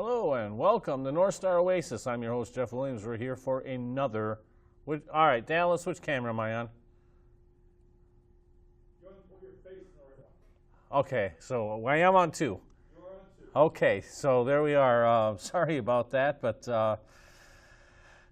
Hello and welcome to North Star Oasis. I'm your host, Jeff Williams. We're here for another... All right, Dallas, which camera am I on? You're on your face in the right one. Okay, so I am on two. You're on two. Okay, so there we are. Sorry about that, but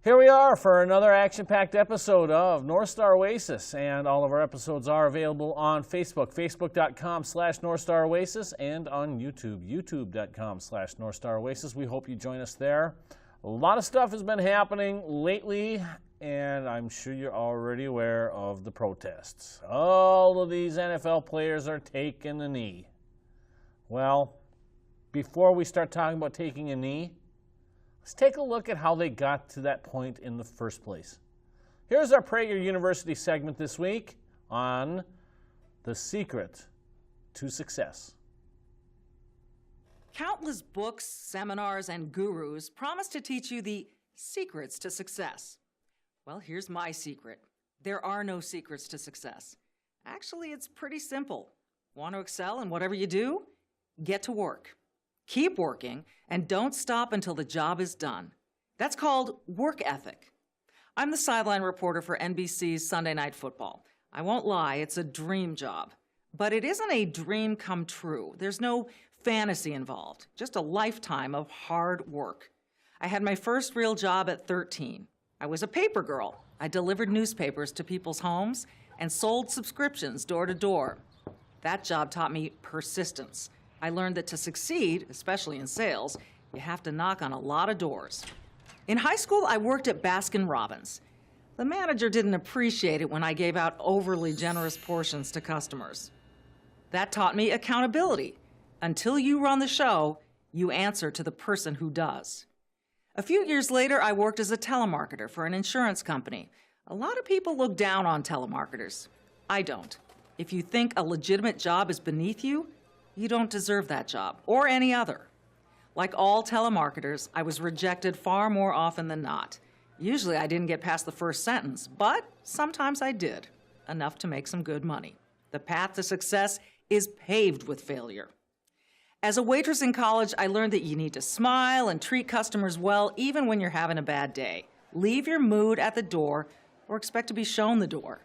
here we are for another action-packed episode of North Star Oasis, and all of our episodes are available on Facebook, facebook.com/North Star Oasis, and on YouTube, youtube.com/North Star Oasis. We hope you join us there. A lot of stuff has been happening lately, and I'm sure you're already aware of the protests. All of these NFL players are taking a knee. Well, before we start talking about taking a knee, let's take a look at how they got to that point in the first place. Here's our Prager University segment this week on the secret to success. Countless books, seminars, and gurus promise to teach you the secrets to success. Well, here's my secret. There are no secrets to success. Actually, it's pretty simple. Want to excel in whatever you do? Get to work. Keep working, and don't stop until the job is done. That's called work ethic. I'm the sideline reporter for NBC's Sunday Night Football. I won't lie, it's a dream job. But it isn't a dream come true. There's no fantasy involved, just a lifetime of hard work. I had my first real job at 13. I was a paper girl. I delivered newspapers to people's homes and sold subscriptions door to door. That job taught me persistence. I learned that to succeed, especially in sales, you have to knock on a lot of doors. In high school, I worked at Baskin-Robbins. The manager didn't appreciate it when I gave out overly generous portions to customers. That taught me accountability. Until you run the show, you answer to the person who does. A few years later, I worked as a telemarketer for an insurance company. A lot of people look down on telemarketers. I don't. If you think a legitimate job is beneath you, you don't deserve that job, or any other. Like all telemarketers, I was rejected far more often than not. Usually I didn't get past the first sentence, but sometimes I did, enough to make some good money. The path to success is paved with failure. As a waitress in college, I learned that you need to smile and treat customers well even when you're having a bad day. Leave your mood at the door or expect to be shown the door.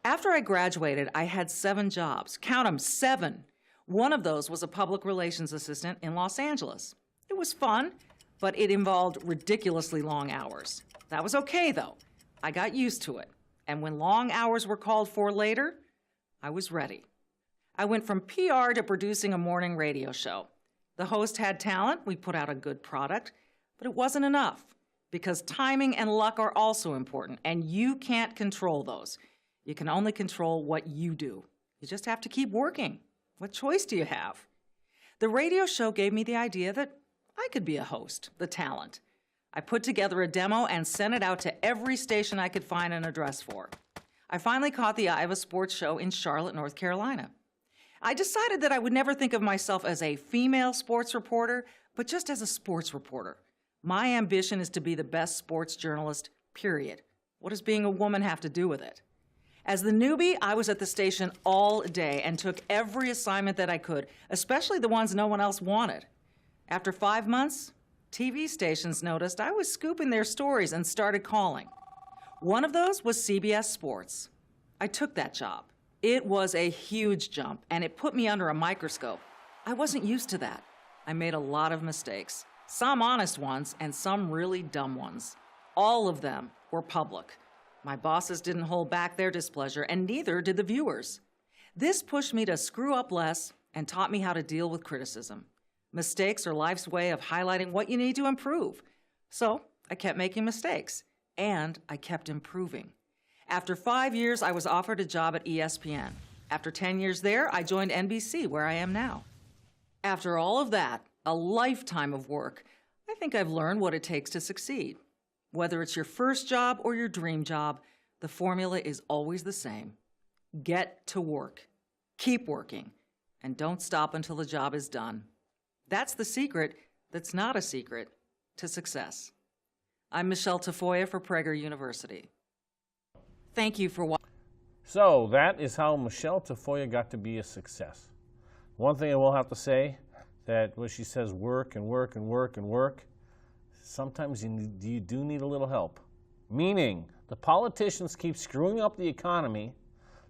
After I graduated, I had 7 jobs. Count them, 7. One of those was a public relations assistant in Los Angeles. It was fun, but it involved ridiculously long hours. That was okay, though. I got used to it. And when long hours were called for later, I was ready. I went from PR to producing a morning radio show. The host had talent, we put out a good product, but it wasn't enough because timing and luck are also important, and you can't control those. You can only control what you do. You just have to keep working. What choice do you have? The radio show gave me the idea that I could be a host, the talent. I put together a demo and sent it out to every station I could find an address for. I finally caught the eye of a sports show in Charlotte, North Carolina. I decided that I would never think of myself as a female sports reporter, but just as a sports reporter. My ambition is to be the best sports journalist, period. What does being a woman have to do with it? As the newbie, I was at the station all day and took every assignment that I could, especially the ones no one else wanted. After 5 months, TV stations noticed I was scooping their stories and started calling. One of those was CBS Sports. I took that job. It was a huge jump, and it put me under a microscope. I wasn't used to that. I made a lot of mistakes, some honest ones and some really dumb ones. All of them were public. My bosses didn't hold back their displeasure, and neither did the viewers. This pushed me to screw up less and taught me how to deal with criticism. Mistakes are life's way of highlighting what you need to improve. So I kept making mistakes, and I kept improving. After 5 years, I was offered a job at ESPN. After 10 years there, I joined NBC, where I am now. After all of that, a lifetime of work, I think I've learned what it takes to succeed. Whether it's your first job or your dream job, the formula is always the same. Get to work. Keep working. And don't stop until the job is done. That's the secret that's not a secret to success. I'm Michelle Tafoya for Prager University. Thank you for watching. So that is how Michelle Tafoya got to be a success. One thing I will have to say, that when she says work and work and work and work, sometimes you do need a little help. Meaning, the politicians keep screwing up the economy,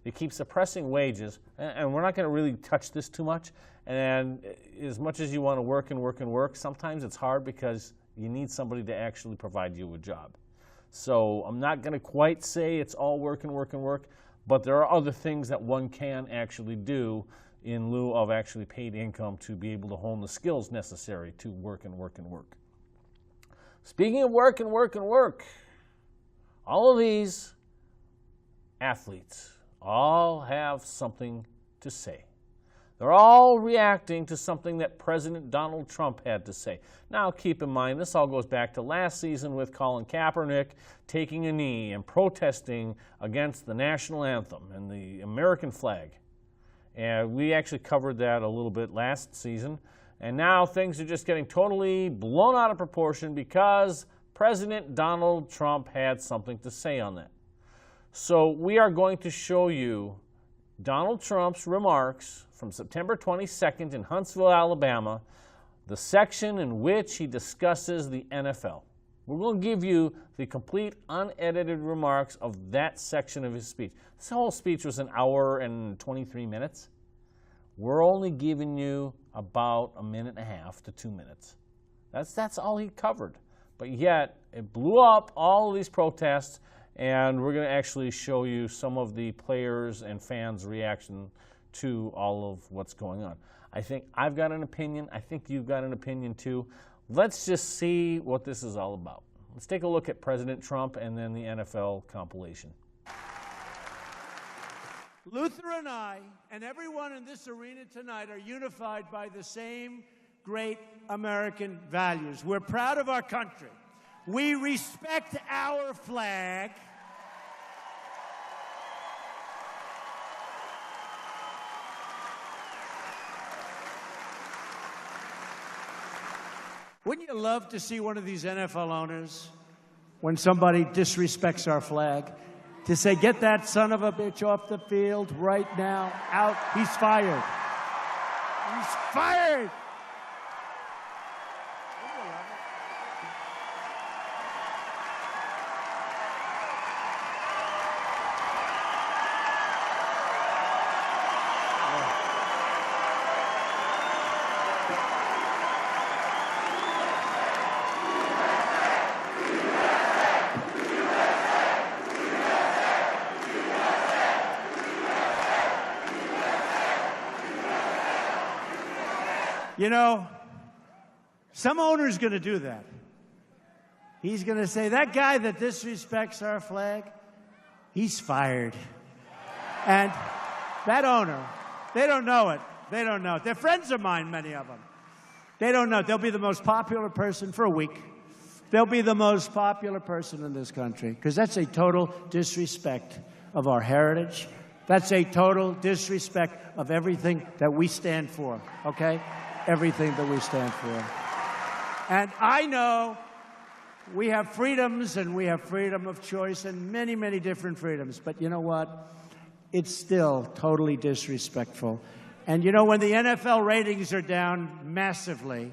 they keep suppressing wages, and we're not going to really touch this too much. And as much as you want to work and work and work, sometimes it's hard because you need somebody to actually provide you a job. So I'm not going to quite say it's all work and work and work, but there are other things that one can actually do in lieu of actually paid income to be able to hone the skills necessary to work and work and work. Speaking of work and work and work, all of these athletes all have something to say. They're all reacting to something that President Donald Trump had to say. Now, keep in mind, this all goes back to last season with Colin Kaepernick taking a knee and protesting against the national anthem and the American flag. And we actually covered that a little bit last season. And now things are just getting totally blown out of proportion because President Donald Trump had something to say on that. So we are going to show you Donald Trump's remarks from September 22nd in Huntsville, Alabama, the section in which he discusses the NFL. We're going to give you the complete unedited remarks of that section of his speech. This whole speech was an hour and 23 minutes. We're only giving you about a minute and a half to 2 minutes. That's all he covered. But yet, it blew up all of these protests, and we're going to actually show you some of the players' and fans' reaction to all of what's going on. I think I've got an opinion. I think you've got an opinion too. Let's just see what this is all about. Let's take a look at President Trump and then the NFL compilation. Luther and I, and everyone in this arena tonight, are unified by the same great American values. We're proud of our country. We respect our flag. Wouldn't you love to see one of these NFL owners, when somebody disrespects our flag, to say, get that son of a bitch off the field right now, out, he's fired. He's fired! You know, some owner's going to do that. He's going to say, that guy that disrespects our flag, he's fired. And that owner, they don't know it. They don't know it. They're friends of mine, many of them. They don't know. They'll be the most popular person for a week. They'll be the most popular person in this country, because that's a total disrespect of our heritage. That's a total disrespect of everything that we stand for, okay? Everything that we stand for. And I know we have freedoms, and we have freedom of choice and many, many different freedoms. But you know what? It's still totally disrespectful. And you know, when the NFL ratings are down massively,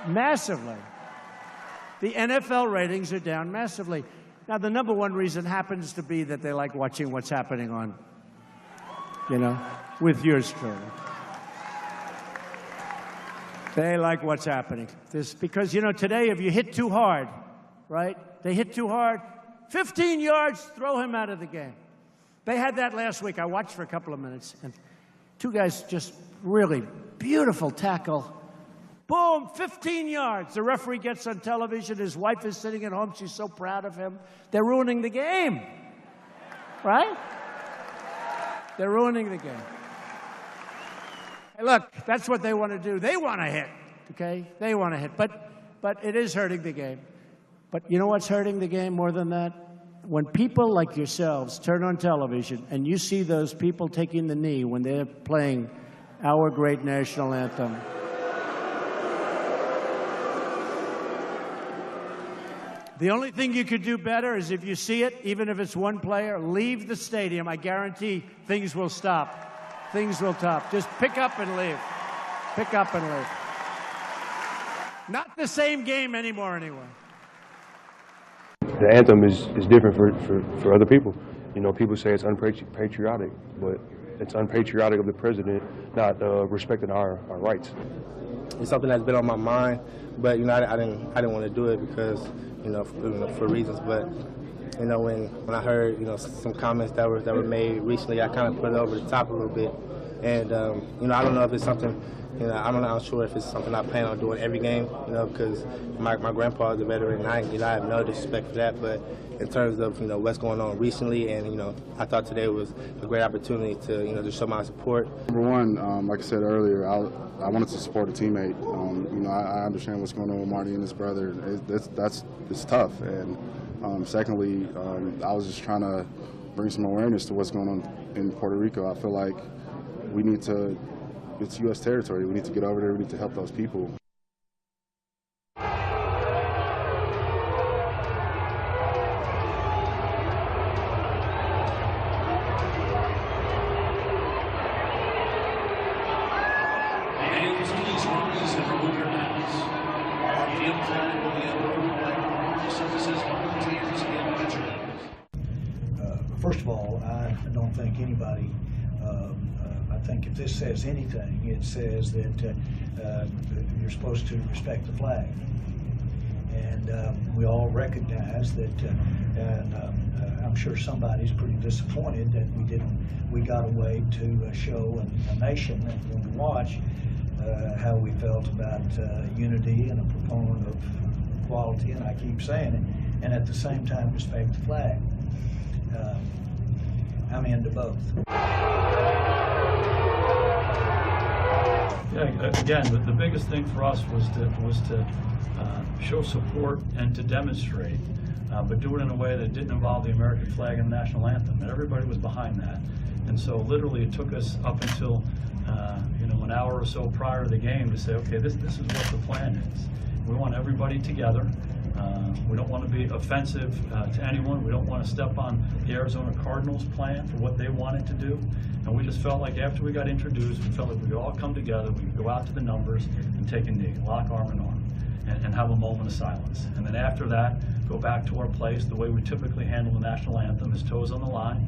the NFL ratings are down massively. Now, the number one reason happens to be that they like watching what's happening on, you know, with yours truly. They like what's happening. Because, you know, today if you hit too hard, right? They hit too hard, 15 yards, throw him out of the game. They had that last week. I watched for a couple of minutes, and two guys just really beautiful tackle. Boom, 15 yards. The referee gets on television. His wife is sitting at home. She's so proud of him. They're ruining the game, right? They're ruining the game. Hey, look, that's what they want to do. They want to hit, okay? They want to hit, but it is hurting the game. But you know what's hurting the game more than that? When people like yourselves turn on television and you see those people taking the knee when they're playing our great national anthem. The only thing you could do better is if you see it, even if it's one player, leave the stadium. I guarantee things will stop. Things will stop. Just pick up and leave. Pick up and leave. Not the same game anymore, anyway. The anthem is different for other people. You know, people say it's unpatriotic, but it's unpatriotic of the president not respecting our rights. It's something that's been on my mind, but you know, I didn't want to do it because for reasons. But you know, when I heard some comments that were made recently, I kind of put it over the top a little bit. And you know, I don't know if it's something. I'm not sure if it's something I plan on doing every game. You know, because my grandpa is a veteran, and I have no disrespect for that. But in terms of what's going on recently, and I thought today was a great opportunity to to show my support. Number one, like I said earlier, I wanted to support a teammate. I understand what's going on with Marty and his brother. It's tough. And secondly, I was just trying to bring some awareness to what's going on in Puerto Rico. I feel like we need to. It's U.S. territory. We need to get over there. We need to help those people. First of all, I don't think anybody, I think if this says anything, it says that you're supposed to respect the flag. And we all recognize that, and I'm sure somebody's pretty disappointed that we got away to show a nation when we watch how we felt about unity and a proponent of equality, and I keep saying it, and at the same time respect the flag. I'm into both. Yeah, again, the biggest thing for us was to show support and to demonstrate, but do it in a way that didn't involve the American flag and the national anthem. And everybody was behind that. And so literally it took us up until an hour or so prior to the game to say, okay, this is what the plan is. We want everybody together. We don't want to be offensive to anyone. We don't want to step on the Arizona Cardinals' plan for what they wanted to do. And we just felt like after we got introduced, we felt like we could all come together, we could go out to the numbers and take a knee, lock arm in arm, and have a moment of silence. And then after that, go back to our place. The way we typically handle the national anthem is toes on the line.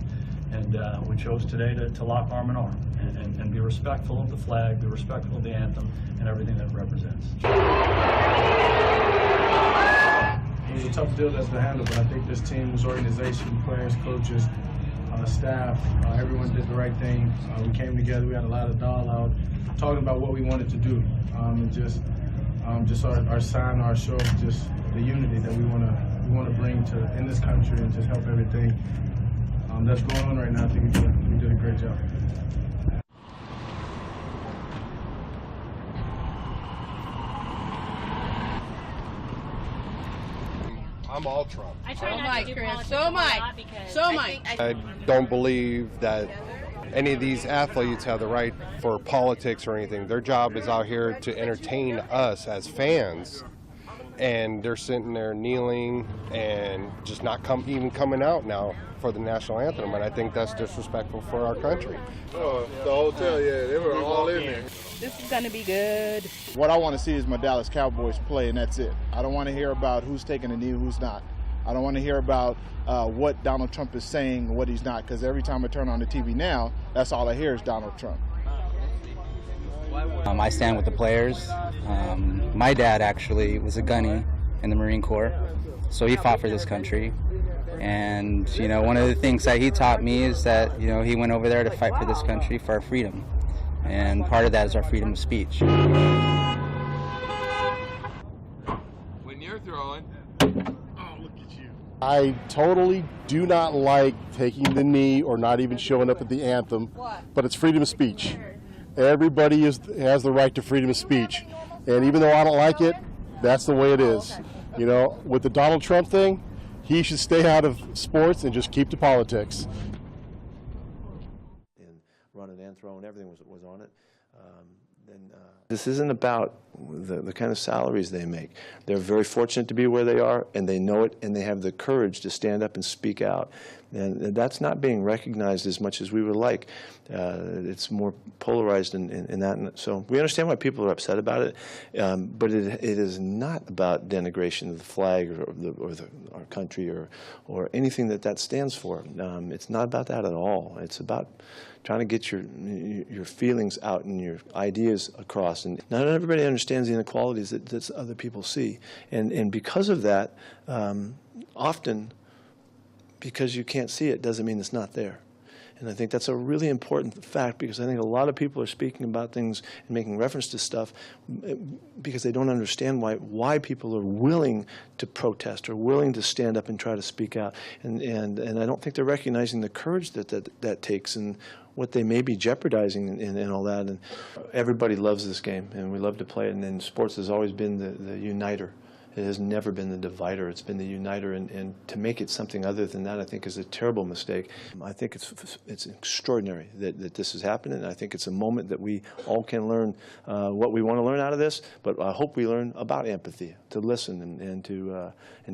And we chose today to lock arm in arm and be respectful of the flag, be respectful of the anthem, and everything that it represents. It was a tough deal that's to handle, but I think this team, this organization, players, coaches, staff, everyone did the right thing. We came together, we had a lot of dialogue, talking about what we wanted to do, and just our sign, our show, just the unity that we want to bring to in this country and just help everything that's going on right now. I think we did a great job. I'm all Trump. I try not to do politics a lot because So am I. I don't believe that any of these athletes have the right for politics or anything. Their job is out here to entertain us as fans, and they're sitting there kneeling and just not even coming out now for the national anthem, and I think that's disrespectful for our country. Oh, the hotel, yeah, they were all in there. this is going to be good. What I want to see is my Dallas Cowboys play, and that's it. I don't want to hear about who's taking a knee, who's not. I don't want to hear about what Donald Trump is saying and what he's not, because every time I turn on the TV now, that's all I hear is Donald Trump. I stand with the players. My dad actually was a gunny in the Marine Corps, so he fought for this country. And, you know, one of the things that he taught me is that, you know, he went over there to fight for this country, for our freedom. And part of that is our freedom of speech. When you're throwing. Oh, look at you. I totally do not like taking the knee or not even showing up at the anthem, but it's freedom of speech. Everybody has the right to freedom of speech. And even though I don't like it, that's the way it is. You know, with the Donald Trump thing, he should stay out of sports and just keep to politics. And running and throwing, everything was on it. This isn't about the kind of salaries they make. They're very fortunate to be where they are, and they know it, and they have the courage to stand up and speak out. And that's not being recognized as much as we would like. It's more polarized in that. And so we understand why people are upset about it, but it is not about denigration of the flag or our country or anything that stands for. It's not about that at all. It's about trying to get your feelings out and your ideas across. And not everybody understands the inequalities that other people see. And because of that, often, because you can't see it doesn't mean it's not there. And I think that's a really important fact, because I think a lot of people are speaking about things and making reference to stuff because they don't understand why people are willing to protest or willing to stand up and try to speak out. And I don't think they're recognizing the courage that takes and what they may be jeopardizing and all that. And everybody loves this game, and we love to play it. And then sports has always been the uniter. It has never been the divider. It's been the uniter, and to make it something other than that, I think, is a terrible mistake. I think it's extraordinary that this is happening. I think it's a moment that we all can learn what we want to learn out of this, but I hope we learn about empathy, to listen and to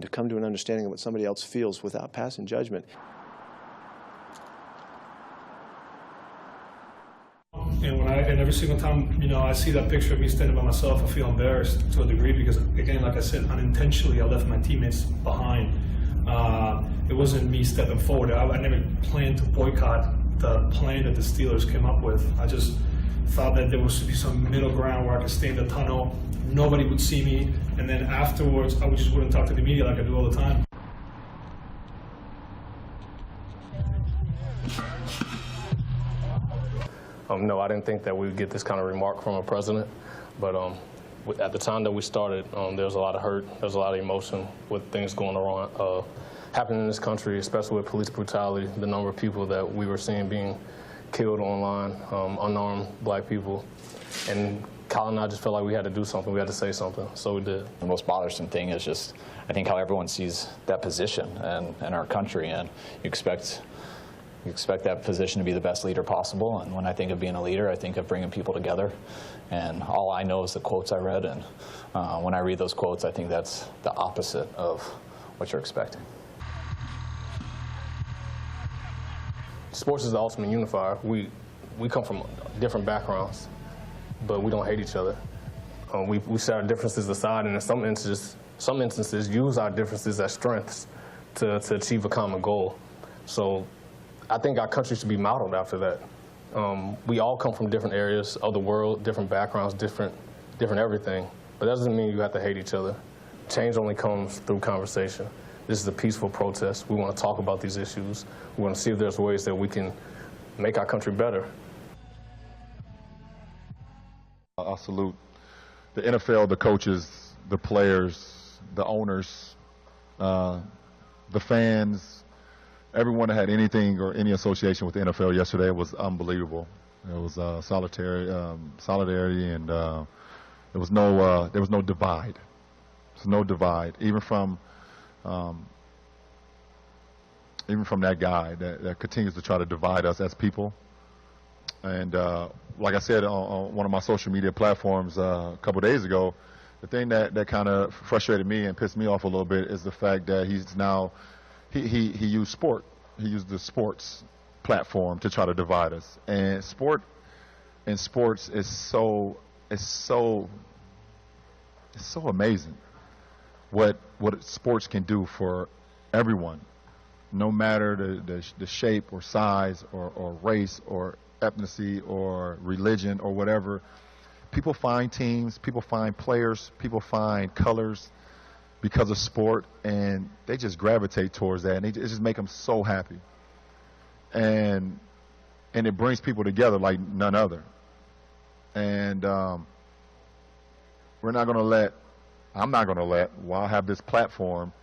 come to an understanding of what somebody else feels without passing judgment. And every single time, I see that picture of me standing by myself, I feel embarrassed to a degree because, again, like I said, unintentionally I left my teammates behind. It wasn't me stepping forward. I never planned to boycott the plan that the Steelers came up with. I just thought that there was to be some middle ground where I could stay in the tunnel, nobody would see me, and then afterwards I just wouldn't talk to the media like I do all the time. No, I didn't think that we would get this kind of remark from a president, but at the time that we started, there was a lot of hurt, there was a lot of emotion with things going on, happening in this country, especially with police brutality, the number of people that we were seeing being killed online, unarmed black people. And Kyle and I just felt like we had to do something, we had to say something, so we did. The most bothersome thing is just, I think, how everyone sees that position and our country, and you expect that position to be the best leader possible. And when I think of being a leader, I think of bringing people together. And all I know is the quotes I read. And when I read those quotes, I think that's the opposite of what you're expecting. Sports is the ultimate unifier. We come from different backgrounds, but we don't hate each other. We set our differences aside, and in some instances use our differences as strengths to achieve a common goal. So I think our country should be modeled after that. We all come from different areas of the world, different backgrounds, different everything. But that doesn't mean you have to hate each other. Change only comes through conversation. This is a peaceful protest. We want to talk about these issues. We want to see if there's ways that we can make our country better. I salute the NFL, the coaches, the players, the owners, the fans, everyone that had anything or any association with the NFL yesterday. Was unbelievable. It was solidarity, and there was no divide. There's no divide, even from that guy that continues to try to divide us as people. And like I said on one of my social media platforms a couple days ago, the thing that kind of frustrated me and pissed me off a little bit is the fact that he's now he used sport. He used the sports platform to try to divide us. And sports is so amazing what sports can do for everyone, no matter the shape or size or race or ethnicity or religion or whatever. People find teams, people find players, people find colors because of sport, and they just gravitate towards that, and it just make them so happy. And it brings people together like none other. And we're not going to let, I'm not going to let, while I have this platform,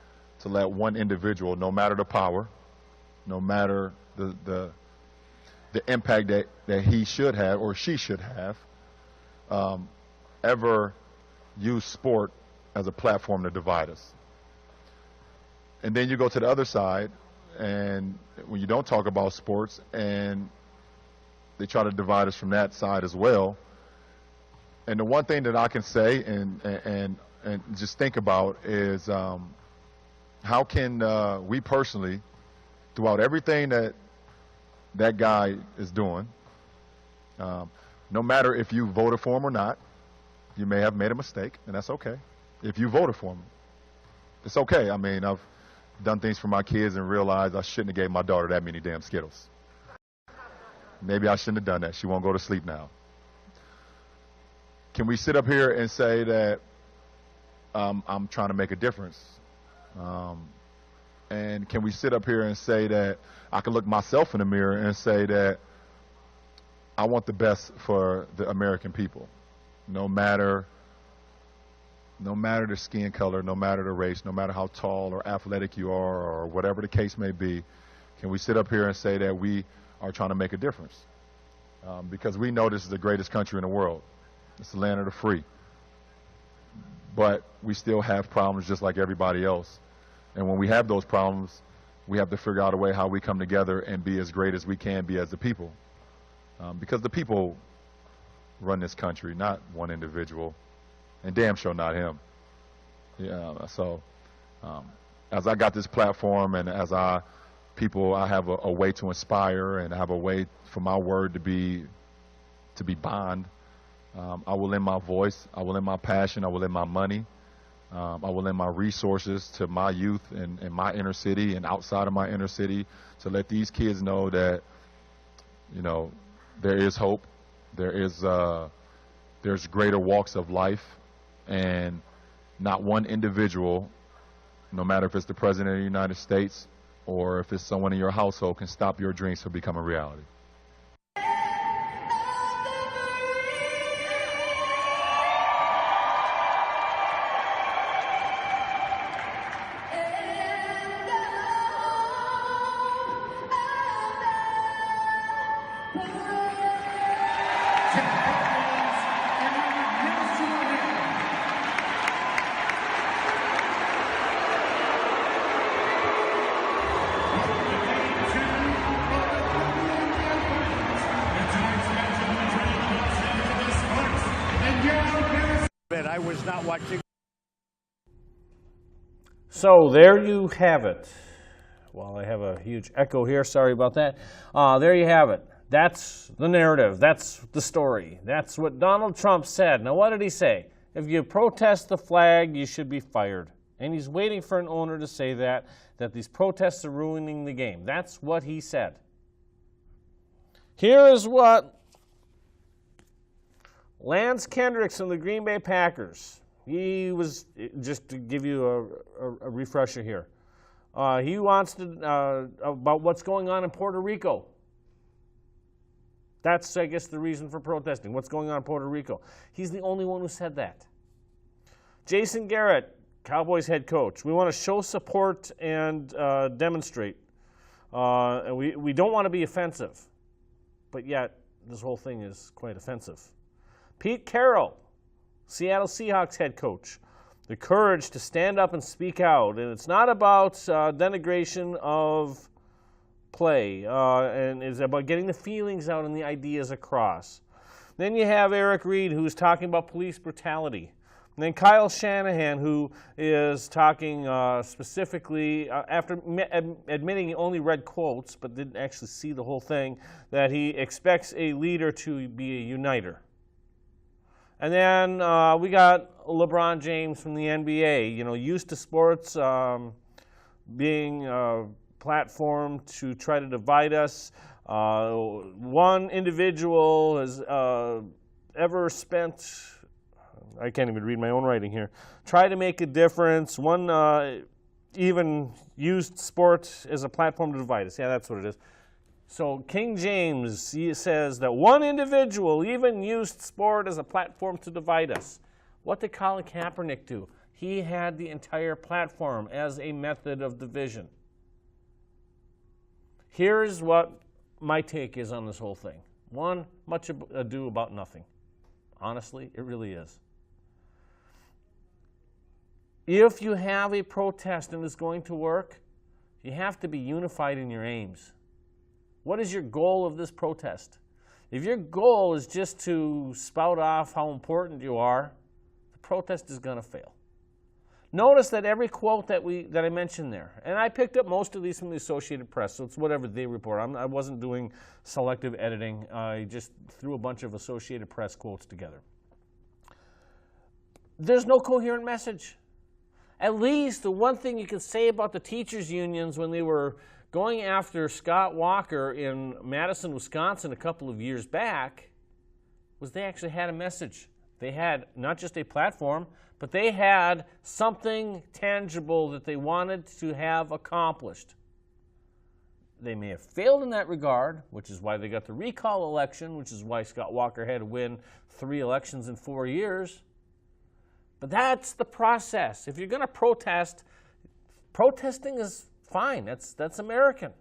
to let one individual, no matter the power, no matter the impact that he should have or she should have, ever use sport as a platform to divide us. And then you go to the other side, and when you don't talk about sports, and they try to divide us from that side as well. And the one thing that I can say and just think about is how can we personally throughout everything that guy is doing, no matter if you voted for him or not, you may have made a mistake, and that's okay. If you voted for him, it's okay. I mean, I've done things for my kids and realized I shouldn't have gave my daughter that many damn Skittles. Maybe I shouldn't have done that. She won't go to sleep now. Can we sit up here and say that I'm trying to make a difference? And can we sit up here and say that I can look myself in the mirror and say that I want the best for the American people, no matter the skin color, no matter the race, no matter how tall or athletic you are or whatever the case may be? Can we sit up here and say that we are trying to make a difference? Because we know this is the greatest country in the world. It's the land of the free. But we still have problems just like everybody else. And when we have those problems, we have to figure out a way how we come together and be as great as we can be as the people. Because the people run this country, not one individual, and damn sure not him. Yeah, so as I got this platform and as I have a way to inspire and I have a way for my word to be bond. I will lend my voice, I will lend my passion, I will lend my money, I will lend my resources to my youth in my inner city and outside of my inner city to let these kids know that, you know, there is hope, there's greater walks of life, and not one individual, no matter if it's the President of the United States or if it's someone in your household, can stop your dreams from becoming reality. I was not watching. So there you have it. Well, I have a huge echo here. Sorry about that. There you have it. That's the narrative. That's the story. That's what Donald Trump said. Now, what did he say? If you protest the flag, you should be fired. And he's waiting for an owner to say that these protests are ruining the game. That's what he said. Here is what Lance Kendricks from the Green Bay Packers, he was, just to give you a refresher here, he wants to, about what's going on in Puerto Rico. That's, I guess, the reason for protesting, what's going on in Puerto Rico. He's the only one who said that. Jason Garrett, Cowboys head coach, we want to show support and demonstrate. And we don't want to be offensive, but yet this whole thing is quite offensive. Pete Carroll, Seattle Seahawks head coach, the courage to stand up and speak out. And it's not about denigration of play, and it's about getting the feelings out and the ideas across. Then you have Eric Reed, who's talking about police brutality. And then Kyle Shanahan, who is talking specifically, after admitting he only read quotes but didn't actually see the whole thing, that he expects a leader to be a uniter. And then we got LeBron James from the NBA, you know, used to sports being a platform to try to divide us. One individual has ever spent, I can't even read my own writing here, try to make a difference. One even used sport as a platform to divide us. Yeah, that's what it is. So King James, he says that one individual even used sport as a platform to divide us. What did Colin Kaepernick do? He had the entire platform as a method of division. Here's what my take is on this whole thing. One, much ado about nothing. Honestly, it really is. If you have a protest and it's going to work, you have to be unified in your aims. What is your goal of this protest? If your goal is just to spout off how important you are, the protest is going to fail. Notice that every quote that I mentioned there, and I picked up most of these from the Associated Press, so it's whatever they report. I wasn't doing selective editing. I just threw a bunch of Associated Press quotes together. There's no coherent message. At least the one thing you can say about the teachers' unions when they were going after Scott Walker in Madison, Wisconsin a couple of years back was they actually had a message. They had not just a platform, but they had something tangible that they wanted to have accomplished. They may have failed in that regard, which is why they got the recall election, which is why Scott Walker had to win 3 elections in 4 years. But that's the process. If you're going to protest, protesting is fine. That's American.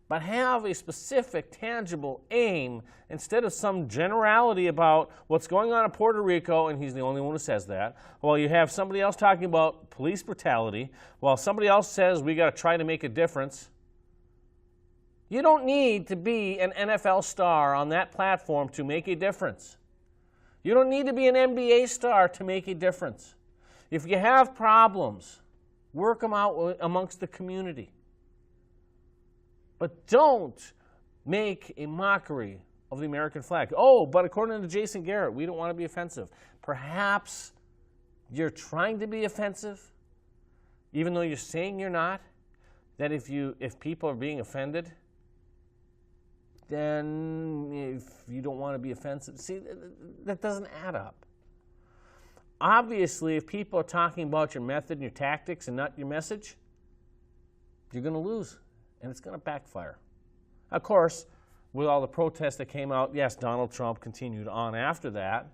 But have a specific, tangible aim instead of some generality about what's going on in Puerto Rico, and he's the only one who says that. While you have somebody else talking about police brutality, while somebody else says we got to try to make a difference. You don't need to be an NFL star on that platform to make a difference. You don't need to be an NBA star to make a difference. If you have problems, work them out amongst the community. But don't make a mockery of the American flag. Oh, but according to Jason Garrett, we don't want to be offensive. Perhaps you're trying to be offensive, even though you're saying you're not. That if people are being offended, then if you don't want to be offensive, see, that doesn't add up. Obviously, if people are talking about your method and your tactics and not your message, you're going to lose, and it's going to backfire. Of course, with all the protests that came out, yes, Donald Trump continued on after that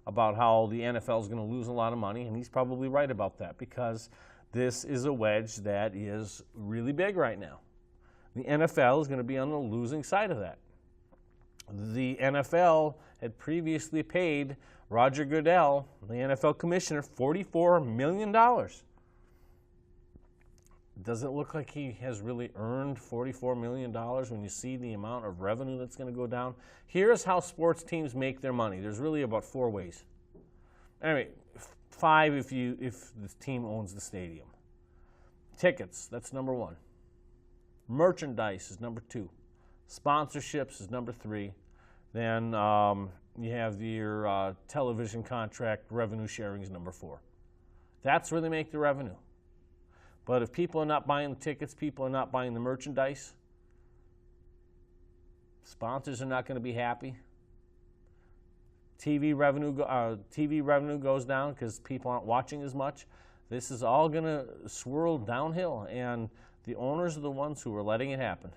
about how the NFL is going to lose a lot of money, and he's probably right about that because this is a wedge that is really big right now. The NFL is going to be on the losing side of that. The NFL had previously paid Roger Goodell, the NFL commissioner, $44 million. Does it look like he has really earned $44 million when you see the amount of revenue that's going to go down? Here's how sports teams make their money. There's really about 4 ways. Anyway, 5 if the team owns the stadium. Tickets, that's number 1. Merchandise is number 2. Sponsorships is number 3. Then you have your television contract revenue sharing is number 4. That's where they make the revenue. But if people are not buying the tickets, people are not buying the merchandise, sponsors are not going to be happy. TV revenue goes down because people aren't watching as much. This is all going to swirl downhill, and the owners are the ones who are letting it happen.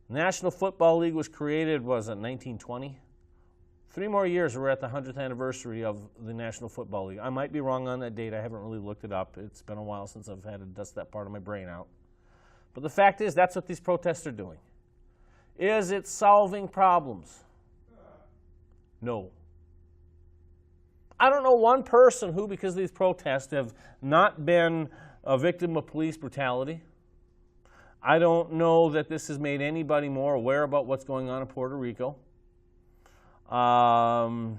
The National Football League was created, was it 1920? 3 more years, we're at the 100th anniversary of the National Football League. I might be wrong on that date. I haven't really looked it up. It's been a while since I've had to dust that part of my brain out. But the fact is, that's what these protests are doing. Is it solving problems? No. I don't know one person who, because of these protests, have not been a victim of police brutality. I don't know that this has made anybody more aware about what's going on in Puerto Rico. One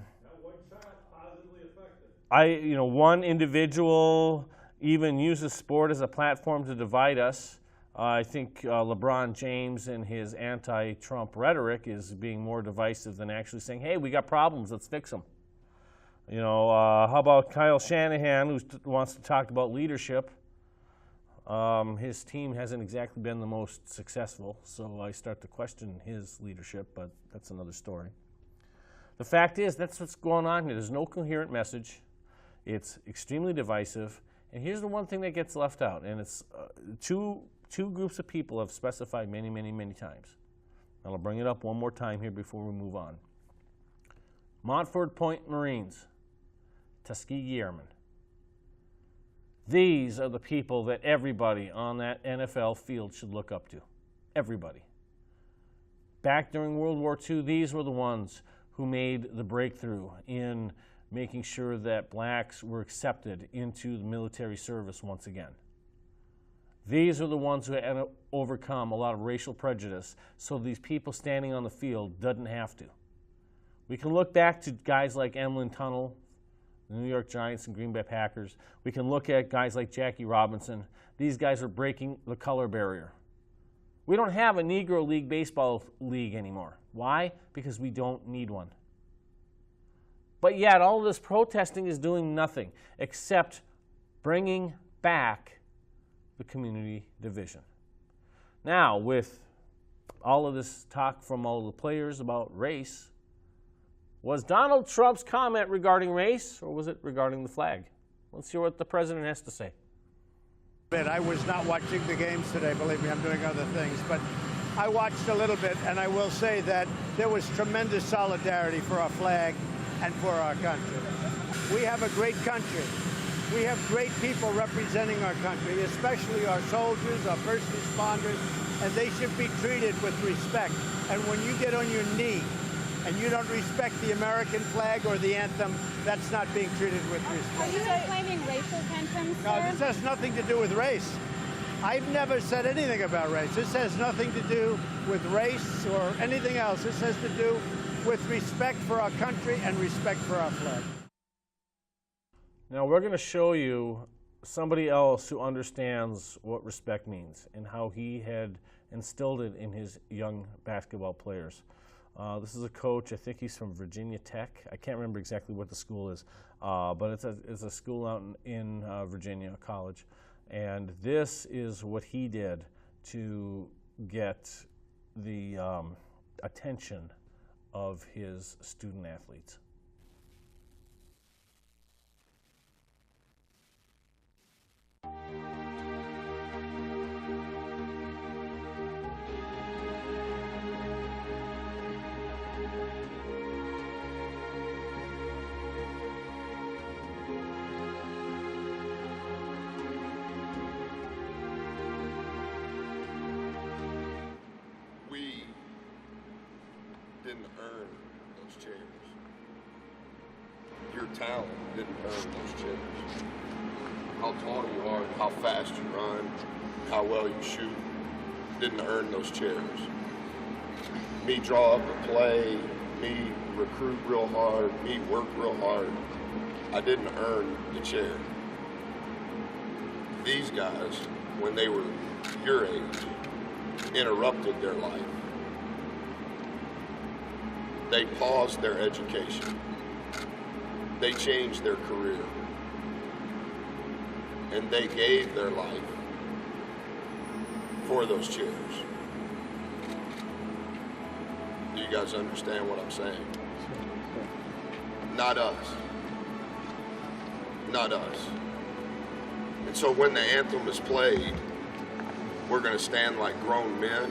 individual even uses sport as a platform to divide us. I think LeBron James and his anti-Trump rhetoric is being more divisive than actually saying, hey, we got problems, let's fix them. How about Kyle Shanahan, who wants to talk about leadership? His team hasn't exactly been the most successful, so I start to question his leadership, but that's another story. The fact is, that's what's going on here. There's no coherent message. It's extremely divisive. And here's the one thing that gets left out, and it's two groups of people have specified many, many, many times. And I'll bring it up one more time here before we move on. Montford Point Marines, Tuskegee Airmen. These are the people that everybody on that NFL field should look up to. Everybody. Back during World War II, these were the ones who made the breakthrough in making sure that blacks were accepted into the military service once again. These are the ones who had to overcome a lot of racial prejudice so these people standing on the field doesn't have to. We can look back to guys like Emlyn Tunnell, the New York Giants and Green Bay Packers. We can look at guys like Jackie Robinson. These guys are breaking the color barrier. We don't have a Negro League baseball league anymore. Why? Because we don't need one. But yet all this protesting is doing nothing except bringing back the community division. Now, with all of this talk from all the players about race, was Donald Trump's comment regarding race, or was it regarding the flag? Let's hear what the president has to say. I was not watching the games today, believe me, I'm doing other things, but I watched a little bit, and I will say that there was tremendous solidarity for our flag and for our country. We have a great country. We have great people representing our country, especially our soldiers, our first responders, and they should be treated with respect. And when you get on your knee and you don't respect the American flag or the anthem, that's not being treated with respect. Are you claiming racial tensions, sir? No, this has nothing to do with race. I've never said anything about race. This has nothing to do with race or anything else. This has to do with respect for our country and respect for our flag. Now we're going to show you somebody else who understands what respect means and how he had instilled it in his young basketball players. This is a coach, I think he's from Virginia Tech. I can't remember exactly what the school is, but it's a school out in Virginia, a college. And this is what he did to get the attention of his student athletes. We didn't earn those chairs. Your talent didn't earn those chairs. How tall you are, how fast you run, how well you shoot, didn't earn those chairs. Me draw up a play, me recruit real hard, me work real hard, I didn't earn the chair. These guys, when they were your age, interrupted their life. They paused their education. They changed their career. And they gave their life for those chairs. Do you guys understand what I'm saying? Not us. Not us. And so when the anthem is played, we're going to stand like grown men,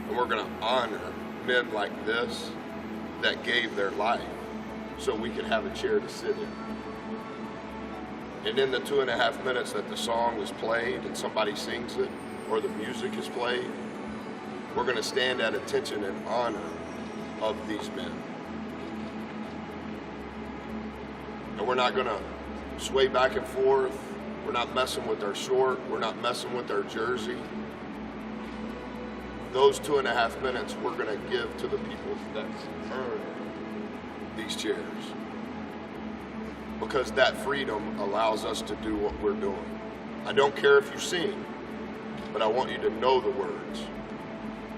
and we're going to honor men like this that gave their life so we could have a chair to sit in. And in the 2.5 minutes that the song is played and somebody sings it or the music is played, we're going to stand at attention and honor of these men. And we're not going to sway back and forth. We're not messing with our short. We're not messing with our jersey. Those 2.5 minutes we're going to give to the people that earn these chairs. Because that freedom allows us to do what we're doing. I don't care if you sing, but I want you to know the words.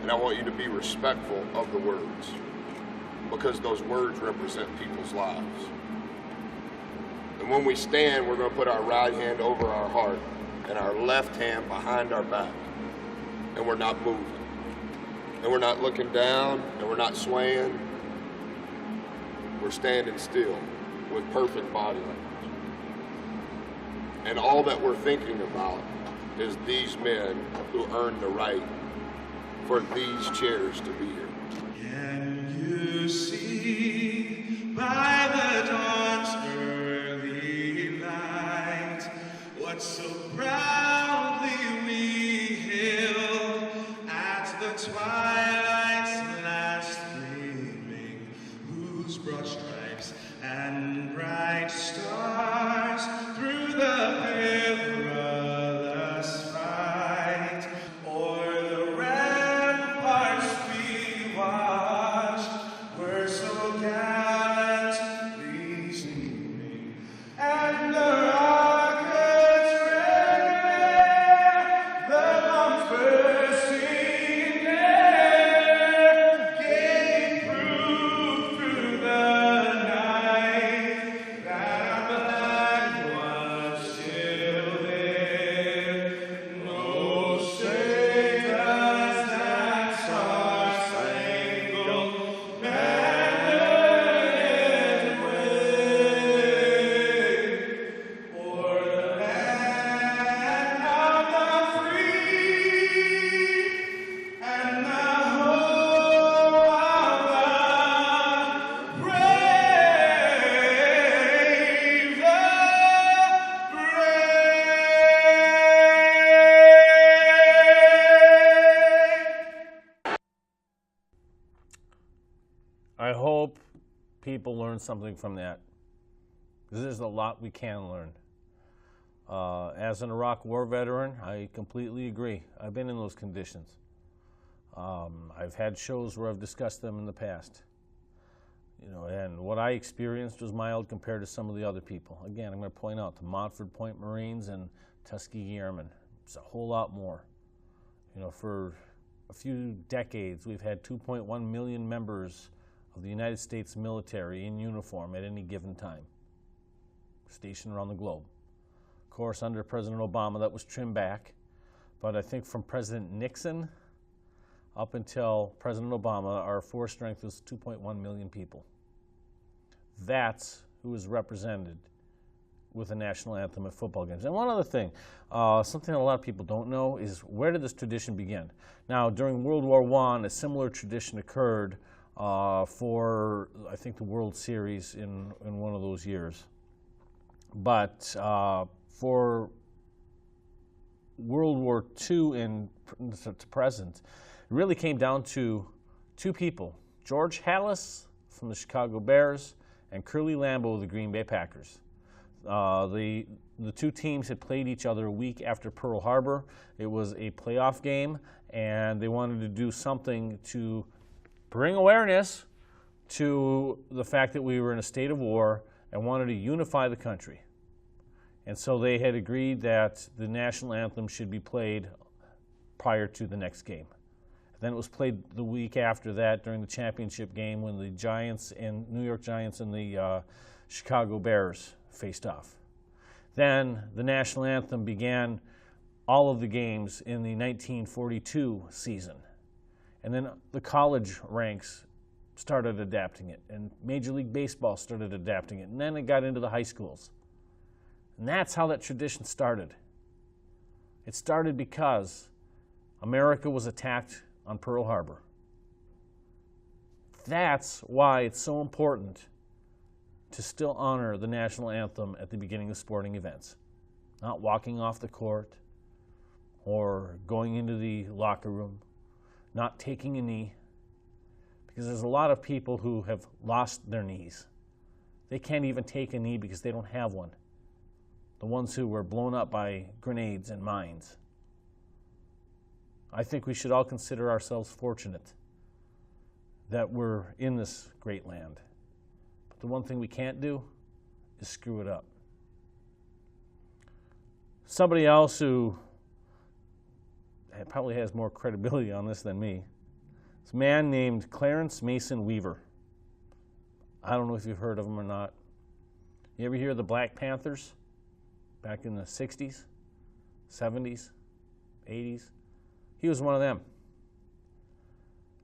And I want you to be respectful of the words. Because those words represent people's lives. And when we stand, we're going to put our right hand over our heart and our left hand behind our back. And we're not moving. And we're not looking down, and we're not swaying. We're standing still with perfect body language. And all that we're thinking about is these men who earned the right for these chairs to be here. Can you see by the dawn's early light what so proudly we hailed at the twilight's last gleaming, whose broad stripes and bright stars through the perilous fight o'er the ramparts we watched were so I hope people learn something from that, because there's a lot we can learn. As an Iraq War veteran, I completely agree. I've been in those conditions. I've had shows where I've discussed them in the past. You know, and what I experienced was mild compared to some of the other people. Again, I'm going to point out the Montford Point Marines and Tuskegee Airmen. It's a whole lot more. You know, for a few decades, we've had 2.1 million members of the United States military in uniform at any given time, stationed around the globe. Of course, under President Obama, that was trimmed back. But I think from President Nixon up until President Obama, our force strength was 2.1 million people. That's who is represented with the national anthem at football games. And one other thing, something that a lot of people don't know is, where did this tradition begin? Now, during World War I, a similar tradition occurred for, I think, the World Series in one of those years. But for World War II and to present, it really came down to two people, George Halas from the Chicago Bears and Curly Lambeau of the Green Bay Packers. The two teams had played each other a week after Pearl Harbor. It was a playoff game, and they wanted to do something to bring awareness to the fact that we were in a state of war and wanted to unify the country. And so they had agreed that the national anthem should be played prior to the next game. Then it was played the week after that during the championship game when the Giants and New York Giants and the Chicago Bears faced off. Then the national anthem began all of the games in the 1942 season. And then the college ranks started adapting it, and Major League Baseball started adapting it, and then it got into the high schools. And that's how that tradition started. It started because America was attacked on Pearl Harbor. That's why it's so important to still honor the national anthem at the beginning of sporting events. Not walking off the court or going into the locker room, not taking a knee, because there's a lot of people who have lost their knees. They can't even take a knee because they don't have one. The ones who were blown up by grenades and mines. I think we should all consider ourselves fortunate that we're in this great land. But the one thing we can't do is screw it up. Somebody else who probably has more credibility on this than me is a man named Clarence Mason Weaver. I don't know if you've heard of him or not. You ever hear of the Black Panthers back in the 60s, 70s, 80s? He was one of them.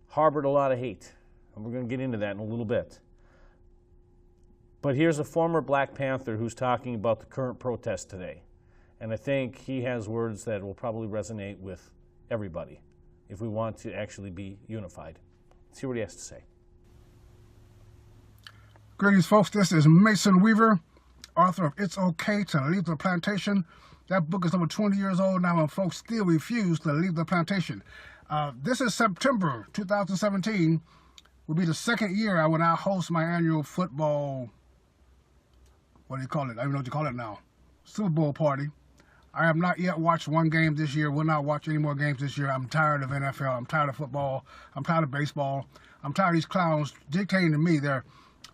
Harbored a lot of hate, and we're going to get into that in a little bit. But here's a former Black Panther who's talking about the current protest today. And I think he has words that will probably resonate with everybody if we want to actually be unified. Let's see what he has to say. Greetings, folks. This is Mason Weaver, author of It's Okay to Leave the Plantation. That book is over 20 years old now, and folks still refuse to leave the plantation. This is September 2017. Will be the second year I will now host my annual football, what do you call it? I don't even know what you call it now. Super Bowl party. I have not yet watched one game this year, will not watch any more games this year. I'm tired of NFL. I'm tired of football. I'm tired of baseball. I'm tired of these clowns dictating to me their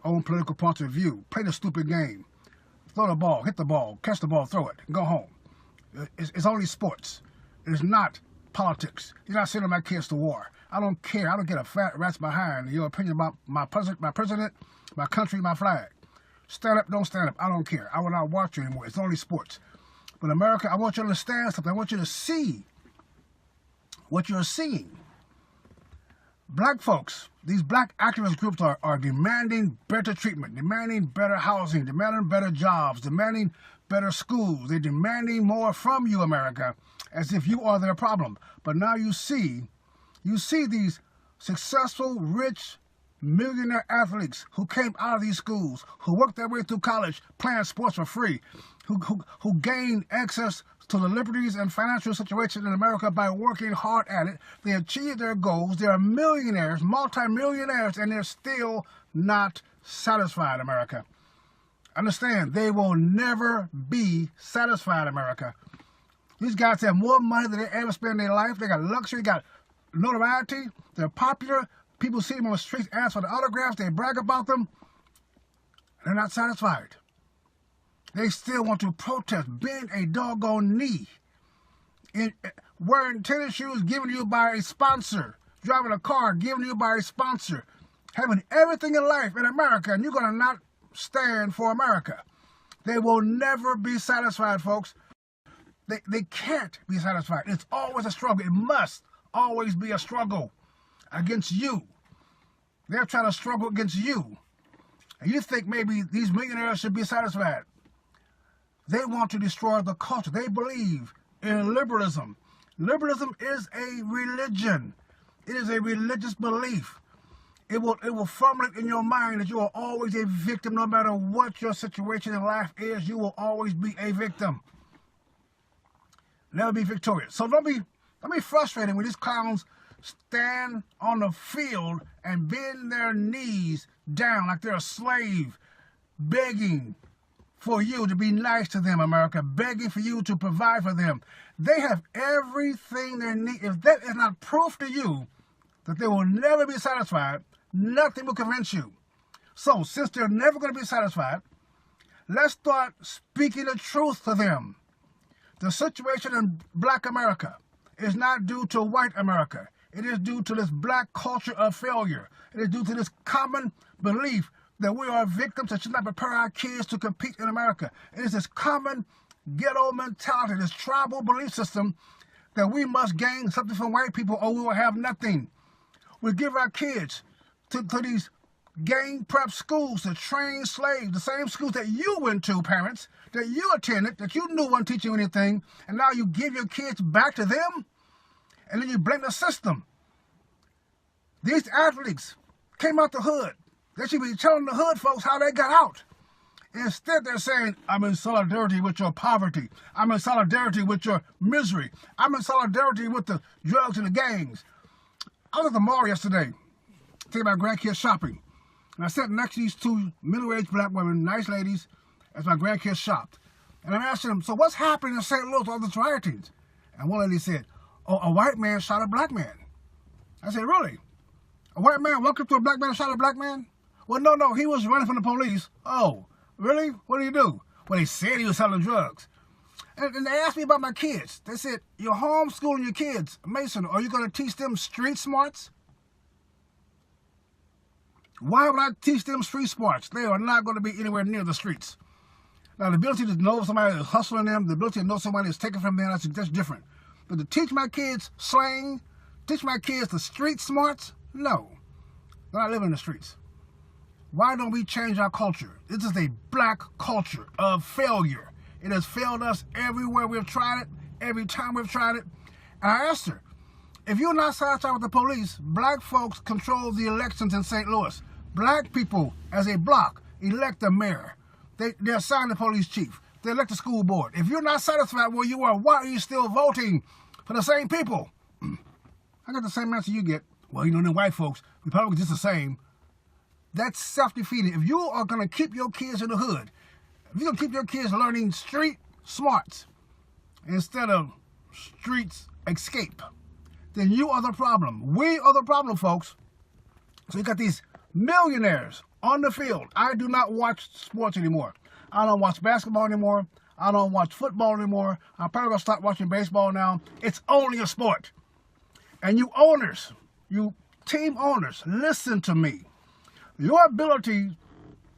own political points of view. Play the stupid game. Throw the ball, hit the ball, catch the ball, throw it, and go home. It's only sports. It is not politics. You're not sending my kids to war. I don't care. I don't get a fat rat's behind your opinion about my president, my country, my flag. Stand up, don't stand up. I don't care. I will not watch you anymore. It's only sports. But America, I want you to understand something. I want you to see what you're seeing. Black folks, these black activist groups are demanding better treatment, demanding better housing, demanding better jobs, demanding better schools. They're demanding more from you, America, as if you are their problem. But now you see these successful, rich, millionaire athletes who came out of these schools, who worked their way through college playing sports for free, who gained access to the liberties and financial situation in America by working hard at it. They achieve their goals. They are millionaires, multimillionaires, and they're still not satisfied, America. Understand, they will never be satisfied, America. These guys have more money than they ever spend in their life. They got luxury, got notoriety. They're popular. People see them on the streets, ask for the autographs. They brag about them. They're not satisfied. They still want to protest, bend a doggone knee, wearing tennis shoes given to you by a sponsor, driving a car given to you by a sponsor, having everything in life in America, and you're going to not stand for America. They will never be satisfied, folks. They can't be satisfied. It's always a struggle. It must always be a struggle against you. They're trying to struggle against you. And you think maybe these millionaires should be satisfied. They want to destroy the culture. They believe in liberalism. Liberalism is a religion. It is a religious belief. It will formulate in your mind that you are always a victim. No matter what your situation in life is, you will always be a victim. Never be victorious. So don't be frustrated when these clowns stand on the field and bend their knees down like they're a slave, begging for you to be nice to them, America, begging for you to provide for them. They have everything they need. If that is not proof to you that they will never be satisfied, nothing will convince you. So, since they're never going to be satisfied, let's start speaking the truth to them. The situation in black America is not due to white America. It is due to this black culture of failure. It is due to this common belief that we are victims and should not prepare our kids to compete in America. It is this common ghetto mentality, this tribal belief system that we must gain something from white people or we will have nothing. We give our kids to these gang prep schools to train slaves, the same schools that you went to, parents, that you attended, that you knew weren't teaching you anything, and now you give your kids back to them, and then you blame the system. These athletes came out the hood. They should be telling the hood folks how they got out. Instead, they're saying, I'm in solidarity with your poverty. I'm in solidarity with your misery. I'm in solidarity with the drugs and the gangs. I was at the mall yesterday, taking my grandkids shopping. And I sat next to these two middle-aged black women, nice ladies, as my grandkids shopped. And I'm asking them, so what's happening in St. Louis with all these riotings? And one lady said, oh, a white man shot a black man. I said, really? A white man walked up to a black man and shot a black man? Well, no, he was running from the police. Oh, really? What did he do? Well, they said he was selling drugs. And they asked me about my kids. They said, you're homeschooling your kids. Mason, are you going to teach them street smarts? Why would I teach them street smarts? They are not going to be anywhere near the streets. Now, the ability to know somebody is hustling them, the ability to know somebody is taken from them, that's different. But to teach my kids slang, teach my kids the street smarts, no. They're not living in the streets. Why don't we change our culture? This is a black culture of failure. It has failed us everywhere we've tried it, every time we've tried it. And I asked her, if you're not satisfied with the police, black folks control the elections in St. Louis. Black people, as a block, elect the mayor. They assign the police chief. They elect the school board. If you're not satisfied where you are, why are you still voting for the same people? I got the same answer you get. Well, you know, them white folks, Republicans just the same. That's self-defeating. If you are going to keep your kids in the hood, if you're going to keep your kids learning street smarts instead of streets escape, then you are the problem. We are the problem, folks. So you got these millionaires on the field. I do not watch sports anymore. I don't watch basketball anymore. I don't watch football anymore. I'm probably going to start watching baseball now. It's only a sport. And you owners, you team owners, listen to me. Your ability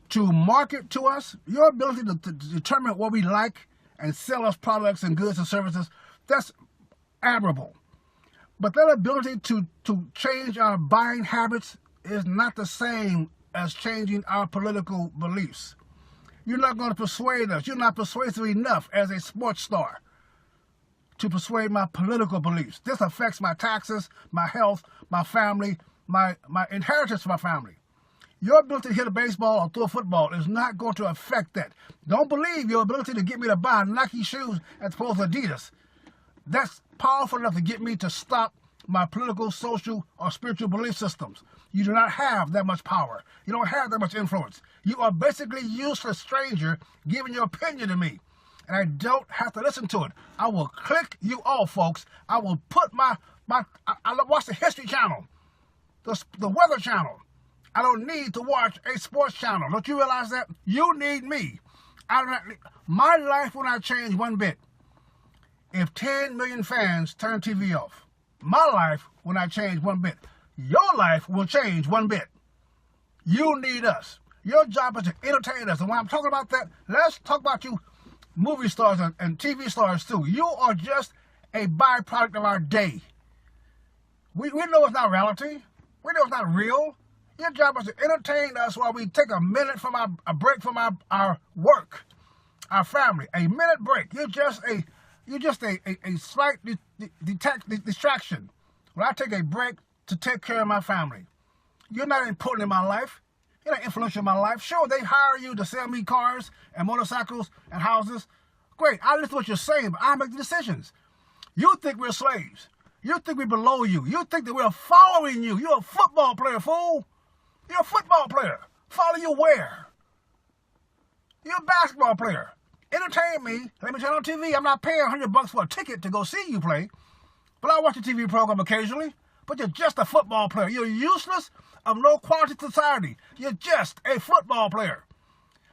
to market to us, your ability to determine what we like and sell us products and goods and services, that's admirable. But that ability to change our buying habits is not the same as changing our political beliefs. You're not going to persuade us. You're not persuasive enough as a sports star to persuade my political beliefs. This affects my taxes, my health, my family, my inheritance for my family. Your ability to hit a baseball or throw a football is not going to affect that. Don't believe your ability to get me to buy Nike shoes as opposed to Adidas. That's powerful enough to get me to stop my political, social, or spiritual belief systems. You do not have that much power. You don't have that much influence. You are basically a useless stranger giving your opinion to me. And I don't have to listen to it. I will click you off, folks. I will put I watch the History Channel, the Weather Channel. I don't need to watch a sports channel. Don't you realize that? You need me. My life will not change one bit if 10 million fans turn TV off. My life will not change one bit. Your life will change one bit. You need us. Your job is to entertain us. And when I'm talking about that, let's talk about you movie stars and TV stars too. You are just a byproduct of our day. We know it's not reality. We know it's not real. Your job is to entertain us while we take a minute from a break from our work, our family. A minute break. You're just a slight distraction. When I take a break to take care of my family. You're not important in my life. You're not influential in my life. Sure, they hire you to sell me cars and motorcycles and houses. Great, I listen to what you're saying, but I make the decisions. You think we're slaves. You think we're below you. You think that we're following you. You're a football player, fool. You're a football player. Follow you where? You're a basketball player. Entertain me. Let me turn on TV. I'm not paying $100 for a ticket to go see you play. But I watch a TV program occasionally. But you're just a football player. You're useless, of no quality to society. You're just a football player.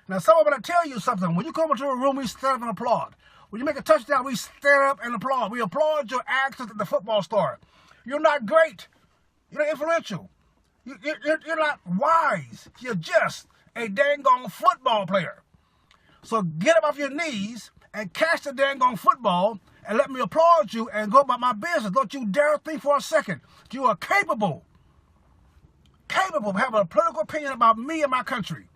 Now, someone going to tell you something. When you come into a room, we stand up and applaud. When you make a touchdown, we stand up and applaud. We applaud your actions at the football store. You're not great. You're not influential. You're not wise. You're just a dang-gone football player. So get up off your knees and catch the dang-gone football and let me applaud you and go about my business. Don't you dare think for a second you are capable of having a political opinion about me and my country.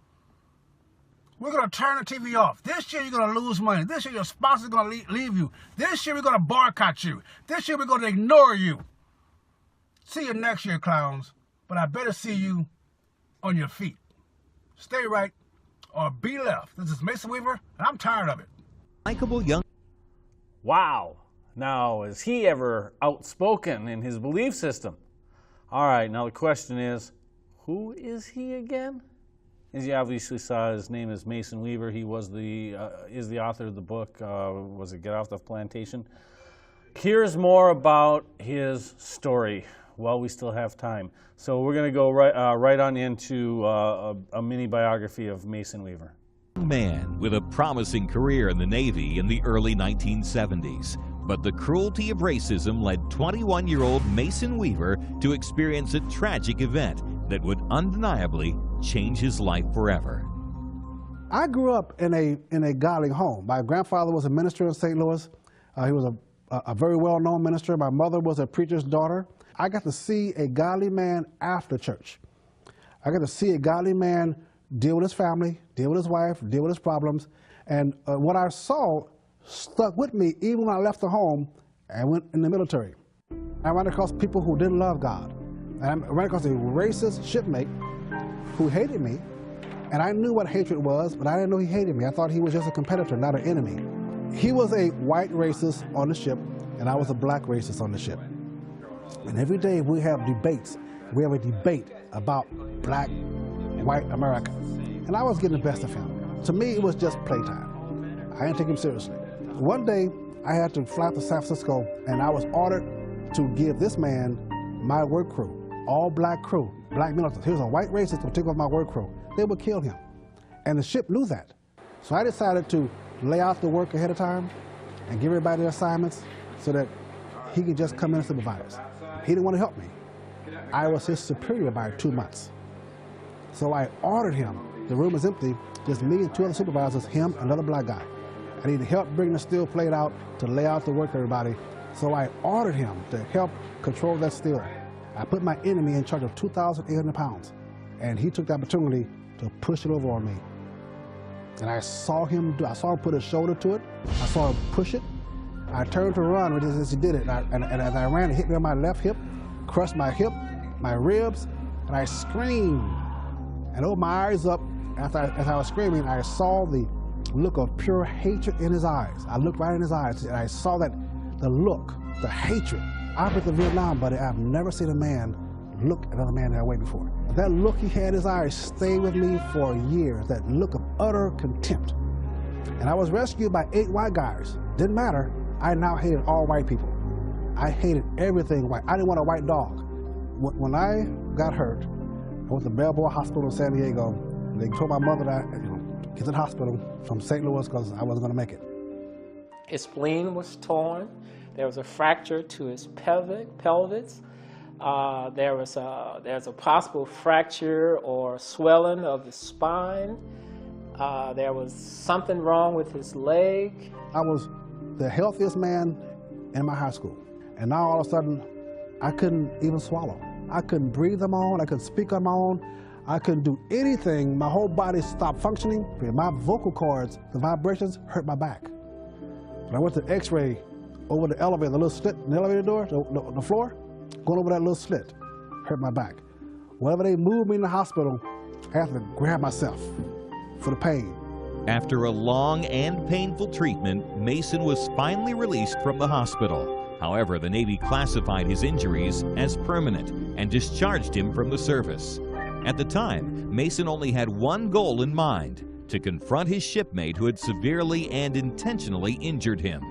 We're going to turn the TV off. This year you're going to lose money. This year your sponsor's going to leave you. This year we're going to boycott you. This year we're going to ignore you. See you next year, clowns. But I better see you on your feet. Stay right or be left. This is Mason Weaver, and I'm tired of it. Likeable young. Wow. Now, is he ever outspoken in his belief system? All right, now the question is, who is he again? As you obviously saw, his name is Mason Weaver. He was is the author of the book, was it Get Off the Plantation? Here's more about his story. Well, we still have time. So we're going to go right on into a mini biography of Mason Weaver. Man with a promising career in the Navy in the early 1970s. But the cruelty of racism led 21-year-old Mason Weaver to experience a tragic event that would undeniably change his life forever. I grew up in a godly home. My grandfather was a minister in St. Louis. He was a very well-known minister. My mother was a preacher's daughter. I got to see a godly man after church. I got to see a godly man deal with his family, deal with his wife, deal with his problems. And what I saw stuck with me even when I left the home and went in the military. I ran across people who didn't love God. And I ran across a racist shipmate who hated me. And I knew what hatred was, but I didn't know he hated me. I thought he was just a competitor, not an enemy. He was a white racist on the ship, and I was a black racist on the ship. And every day we have debates. We have a debate about black, white America. And I was getting the best of him. To me, it was just playtime. I didn't take him seriously. One day, I had to fly to San Francisco, and I was ordered to give this man my work crew, all black crew, black militants. He was a white racist who took off my work crew. They would kill him. And the ship knew that. So I decided to lay out the work ahead of time and give everybody their assignments so that he could just come in and supervise. He didn't want to help me. I was his superior by 2 months. So I ordered him. The room was empty, just me and 2 other supervisors, him, another black guy. I needed help bringing the steel plate out to lay out the work for everybody. So I ordered him to help control that steel. I put my enemy in charge of 2,800 pounds, and he took the opportunity to push it over on me. And I saw him put his shoulder to it. I saw him push it. I turned to run as he did it, and as I ran, it hit me on my left hip, crushed my hip, my ribs, and I screamed. And opened my eyes up, as I was screaming, I saw the look of pure hatred in his eyes. I looked right in his eyes, and I saw that the look, the hatred. I've been to Vietnam, buddy. I've never seen a man look at another man that way before. That look he had in his eyes stayed with me for years, that look of utter contempt. And I was rescued by 8 white guys. Didn't matter. I now hated all white people. I hated everything white. I didn't want a white dog. When I got hurt, I went to Balboa Hospital in San Diego. They told my mother that get to the hospital from St. Louis because I wasn't going to make it. His spleen was torn. There was a fracture to his pelvis. There's a possible fracture or swelling of the spine. There was something wrong with his leg. I was the healthiest man in my high school. And now all of a sudden, I couldn't even swallow. I couldn't breathe on my own. I couldn't speak on my own. I couldn't do anything. My whole body stopped functioning. My vocal cords, the vibrations, hurt my back. When I went to X-ray over the elevator, the little slit in the elevator door, the floor, going over that little slit, hurt my back. Whenever they moved me in the hospital, I had to grab myself for the pain. After a long and painful treatment, Mason was finally released from the hospital. However, the Navy classified his injuries as permanent and discharged him from the service. At the time, Mason only had one goal in mind: to confront his shipmate who had severely and intentionally injured him.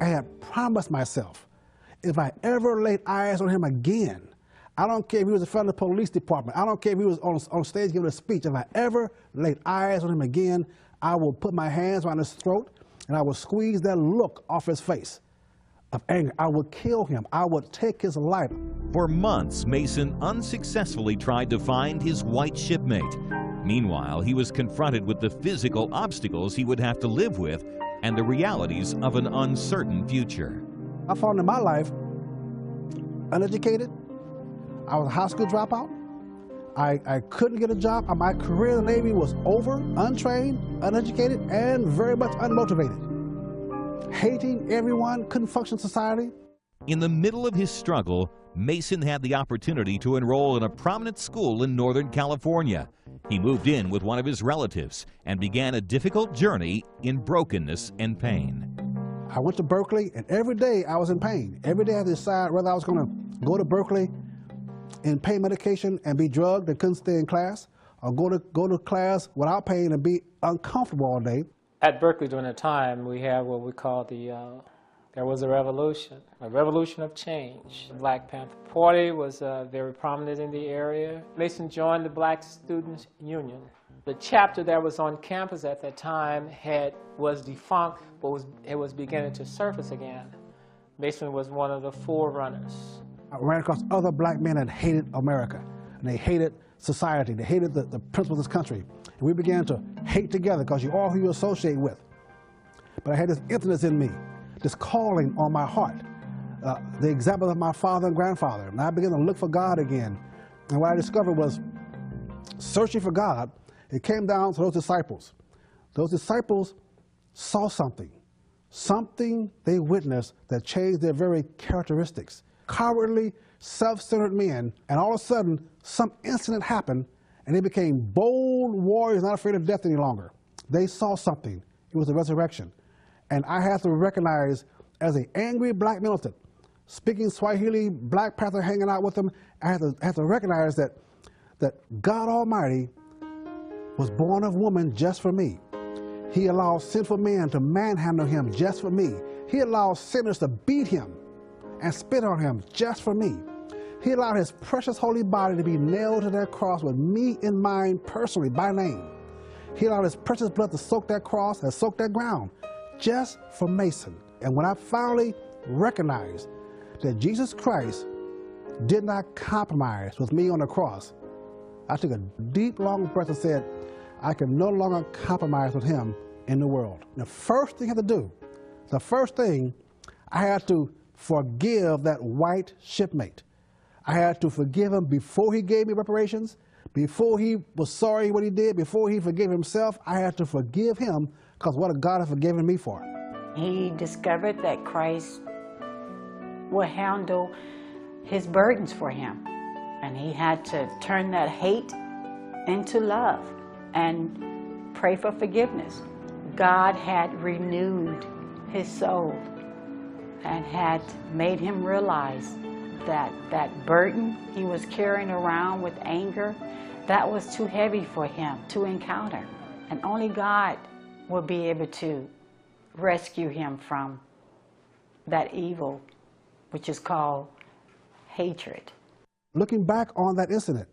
I had promised myself, if I ever laid eyes on him again, I don't care if he was in front of the police department, I don't care if he was on stage giving a speech, if I ever laid eyes on him again, I will put my hands around his throat and I will squeeze that look off his face of anger. I would kill him. I would take his life. For months, Mason unsuccessfully tried to find his white shipmate. Meanwhile, he was confronted with the physical obstacles he would have to live with and the realities of an uncertain future. I found in my life uneducated. I was a high school dropout. I couldn't get a job. My career in the Navy was over, untrained, uneducated, and very much unmotivated. Hating everyone, couldn't function in society. In the middle of his struggle, Mason had the opportunity to enroll in a prominent school in Northern California. He moved in with one of his relatives and began a difficult journey in brokenness and pain. I went to Berkeley, and every day I was in pain. Every day I had to decide whether I was going to go to Berkeley in pain medication and be drugged and couldn't stay in class, or go to class without pain and be uncomfortable all day. At Berkeley during that time, we had what we call there was a revolution of change. The Black Panther Party was very prominent in the area. Mason joined the Black Students Union. The chapter that was on campus at that time was defunct, but it was beginning to surface again. Mason was one of the forerunners. I ran across other black men that hated America, and they hated society, they hated the principles of this country. And we began to hate together because you're all who you associate with. But I had this emptiness in me, this calling on my heart, the example of my father and grandfather. And I began to look for God again. And what I discovered was, searching for God, it came down to those disciples. Those disciples saw something they witnessed that changed their very characteristics. Cowardly, self-centered men, and all of a sudden, some incident happened, and they became bold warriors, not afraid of death any longer. They saw something. It was the resurrection. And I had to recognize, as an angry black militant, speaking Swahili, Black Panther hanging out with them, I had to recognize that God Almighty was born of woman just for me. He allowed sinful men to manhandle him just for me. He allowed sinners to beat him and spit on him just for me. He allowed his precious holy body to be nailed to that cross with me in mind personally, by name. He allowed his precious blood to soak that cross and soak that ground just for Mason. And when I finally recognized that Jesus Christ did not compromise with me on the cross, I took a deep, long breath and said, I can no longer compromise with him in the world. The first thing I had to do, I had to forgive that white shipmate. I had to forgive him before he gave me reparations, before he was sorry what he did, before he forgave himself. I had to forgive him because what God had forgiven me for. He discovered that Christ would handle his burdens for him. And he had to turn that hate into love and pray for forgiveness. God had renewed his soul and had made him realize that that burden he was carrying around with anger, that was too heavy for him to encounter. And only God will be able to rescue him from that evil, which is called hatred. Looking back on that incident,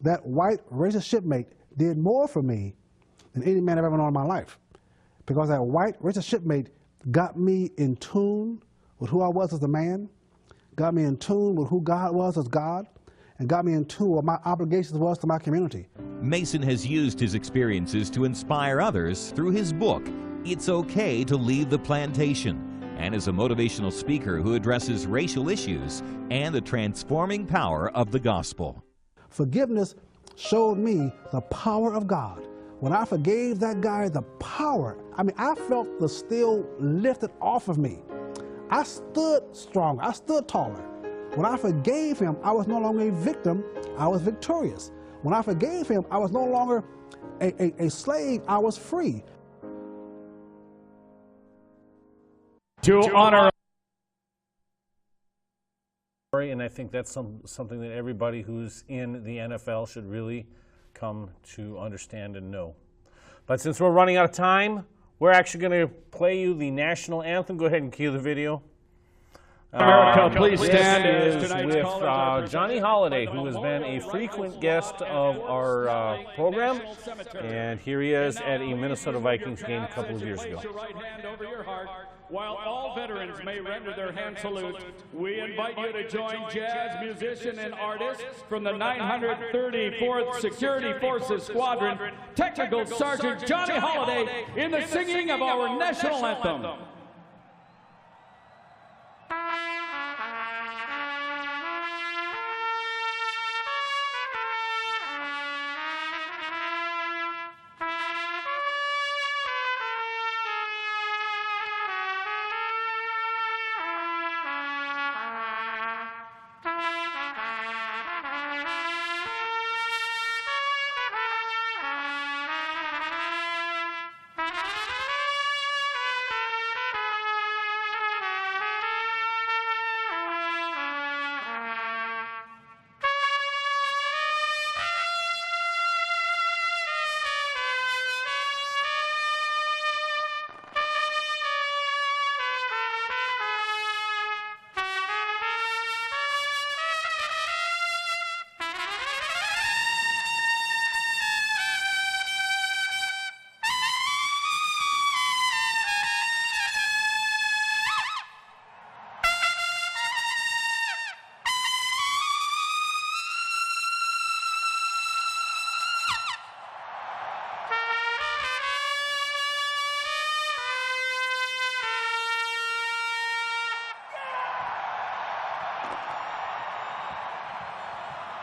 that white racist shipmate did more for me than any man I've ever known in my life. Because that white racist shipmate got me in tune with who I was as a man, got me in tune with who God was as God, and got me in tune with what my obligations was to my community. Mason has used his experiences to inspire others through his book, It's Okay to Leave the Plantation, and as a motivational speaker who addresses racial issues and the transforming power of the gospel. Forgiveness showed me the power of God. When I forgave that guy, the power, I felt the steel lifted off of me. I stood stronger, I stood taller. When I forgave him, I was no longer a victim, I was victorious. When I forgave him, I was no longer a slave, I was free. To honor, and I think that's something that everybody who's in the NFL should really come to understand and know. But since we're running out of time, we're actually going to play you the national anthem. Go ahead and cue the video. America, please stand. This is with Johnny Holiday, who has been a frequent guest of our program, and here he is at a Minnesota Vikings game a couple of years ago. While all veterans may render their hand salute, we invite you to join jazz musician and artist from the 934th Security Forces Squadron, Technical Sergeant Johnny Holiday, in the singing of our national anthem.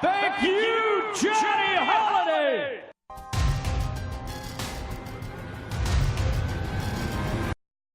Thank you, Johnny Holiday!